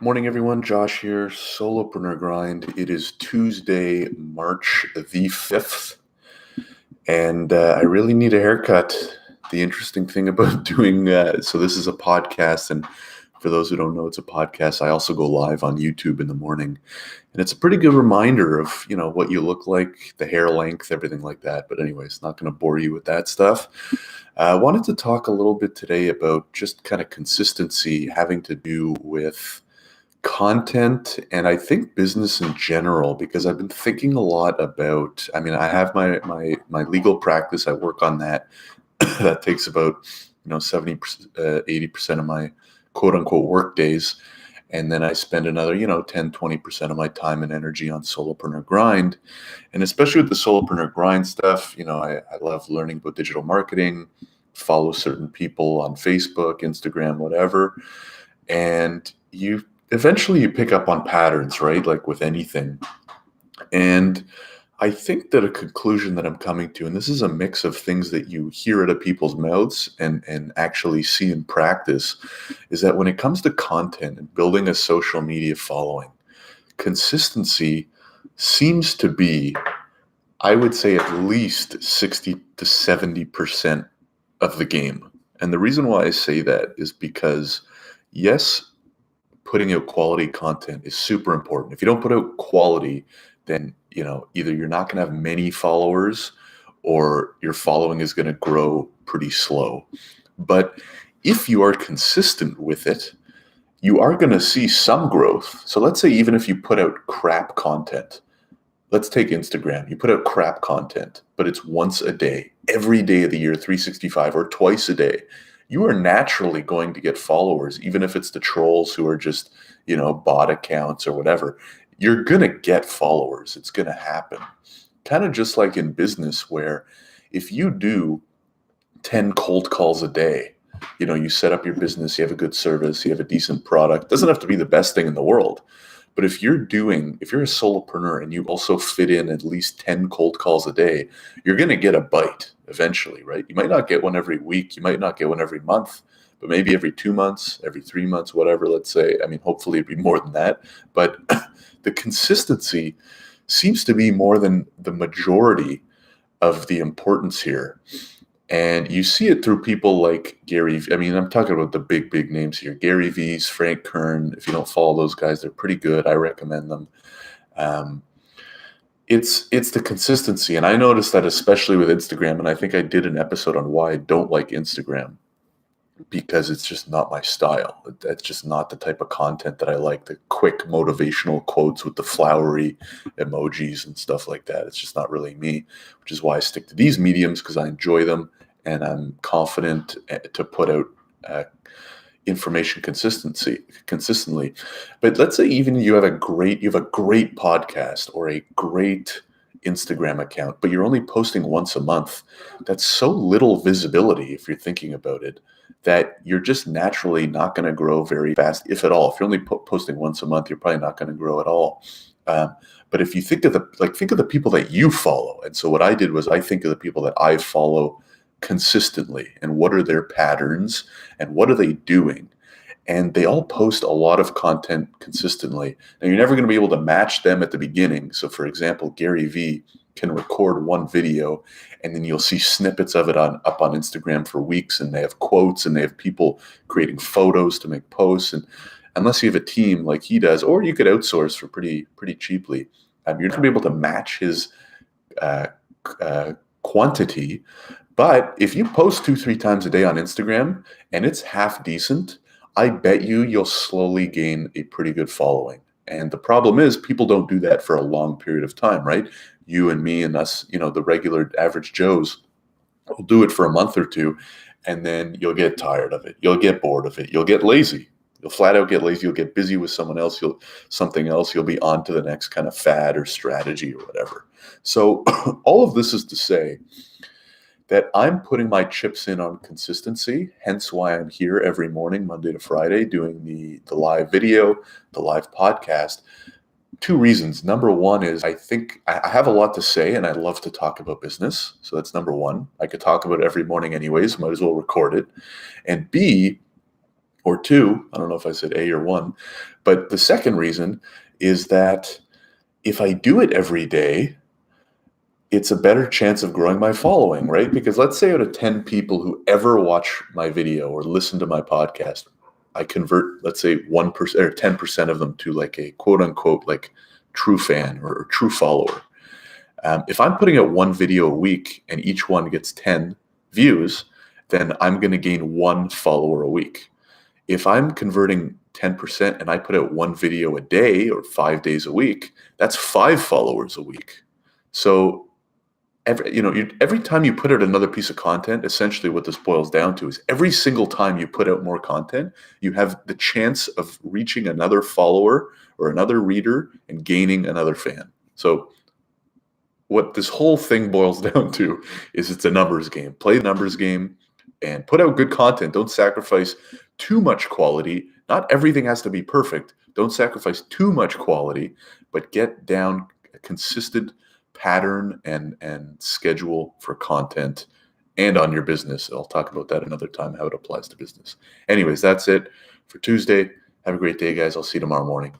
Morning, everyone. Josh here, Solopreneur Grind. It is Tuesday, March the 5th, and I really need a haircut. The interesting thing about doing so this is a podcast, and for those who don't know, it's a podcast. I also go live on YouTube in the morning, and it's a pretty good reminder of what you look like, the hair length, everything like that. But anyways, not going to bore you with that stuff. I wanted to talk a little bit today about just kind of consistency having to do with content and I think business in general, because I've been thinking a lot about, I have my legal practice. I work on that. That takes about 70%, 80% of my quote unquote work days. And then I spend another 10-20% of my time and energy on Solopreneur Grind. And especially with the Solopreneur Grind stuff, I love learning about digital marketing, follow certain people on Facebook, Instagram, whatever. And eventually you pick up on patterns, right? Like with anything. And I think that a conclusion that I'm coming to, and this is a mix of things that you hear out of people's mouths and actually see in practice, is that when it comes to content and building a social media following, consistency seems to be, I would say, at least 60 to 70% of the game. And the reason why I say that is because, yes, putting out quality content is super important. If you don't put out quality, then either you're not going to have many followers or your following is going to grow pretty slow. But if you are consistent with it, you are going to see some growth. So let's say even if you put out crap content, let's take Instagram. You put out crap content, but it's once a day, every day of the year, 365, or twice a day. You are naturally going to get followers, even if it's the trolls who are just, bot accounts or whatever. You're going to get followers. It's going to happen. Kind of just like in business, where if you do 10 cold calls a day, you set up your business, you have a good service, you have a decent product. It doesn't have to be the best thing in the world. But if you're a solopreneur and you also fit in at least 10 cold calls a day, you're going to get a bite eventually, right? You might not get one every week. You might not get one every month, but maybe every 2 months, every 3 months, whatever, let's say. Hopefully it'd be more than that. But the consistency seems to be more than the majority of the importance here. And you see it through people like Gary. I'm talking about the big names here. Gary V's, Frank Kern. If you don't follow those guys, they're pretty good. I recommend them. It's the consistency. And I noticed that especially with Instagram. And I think I did an episode on why I don't like Instagram, because it's just not my style. That's just not the type of content that I like. The quick motivational quotes with the flowery emojis and stuff like that. It's just not really me, which is why I stick to these mediums, because I enjoy them and I'm confident to put out information consistently. But let's say even you have a great podcast or a great Instagram account, but you're only posting once a month. That's so little visibility, if you're thinking about it, that you're just naturally not going to grow very fast, if at all. If you're only posting once a month, you're probably not going to grow at all. But if you think of the people that you follow, and so what I did was I think of the people that I follow consistently, and what are their patterns, and what are they doing, and they all post a lot of content consistently. Now, you're never going to be able to match them at the beginning. So, for example, Gary V can record one video, and then you'll see snippets of it up on Instagram for weeks, and they have quotes, and they have people creating photos to make posts. And unless you have a team like he does, or you could outsource for pretty cheaply, you're not going to be able to match his quantity. But if you post 2-3 times a day on Instagram and it's half decent, I bet you'll slowly gain a pretty good following. And the problem is people don't do that for a long period of time, right? You and me and us, the regular average Joes will do it for a month or two, and then you'll get tired of it. You'll get bored of it. You'll get lazy. You'll flat out get lazy. You'll get busy with someone else. You'll be on to the next kind of fad or strategy or whatever. So all of this is to say that I'm putting my chips in on consistency, hence why I'm here every morning, Monday to Friday, doing the live video, the live podcast. 2 reasons. Number one is I think I have a lot to say and I love to talk about business. So that's number one. I could talk about it every morning anyways, might as well record it. And B, or two. I don't know if I said A or one. But the second reason is that if I do it every day, it's a better chance of growing my following, right? Because let's say out of 10 people who ever watch my video or listen to my podcast, I convert, let's say 1% or 10% of them to like a quote unquote, like true fan or true follower. If I'm putting out one video a week and each one gets 10 views, then I'm going to gain one follower a week. If I'm converting 10% and I put out one video a day or 5 days a week, that's 5 followers a week. So every time you put out another piece of content, essentially what this boils down to is every single time you put out more content, you have the chance of reaching another follower or another reader and gaining another fan. So what this whole thing boils down to is it's a numbers game. Play the numbers game and put out good content. Don't sacrifice too much quality. Not everything has to be perfect. Don't sacrifice too much quality, but get down a consistent pattern and schedule for content and on your business. I'll talk about that another time, how it applies to business. Anyways, that's it for Tuesday. Have a great day, guys. I'll see you tomorrow morning.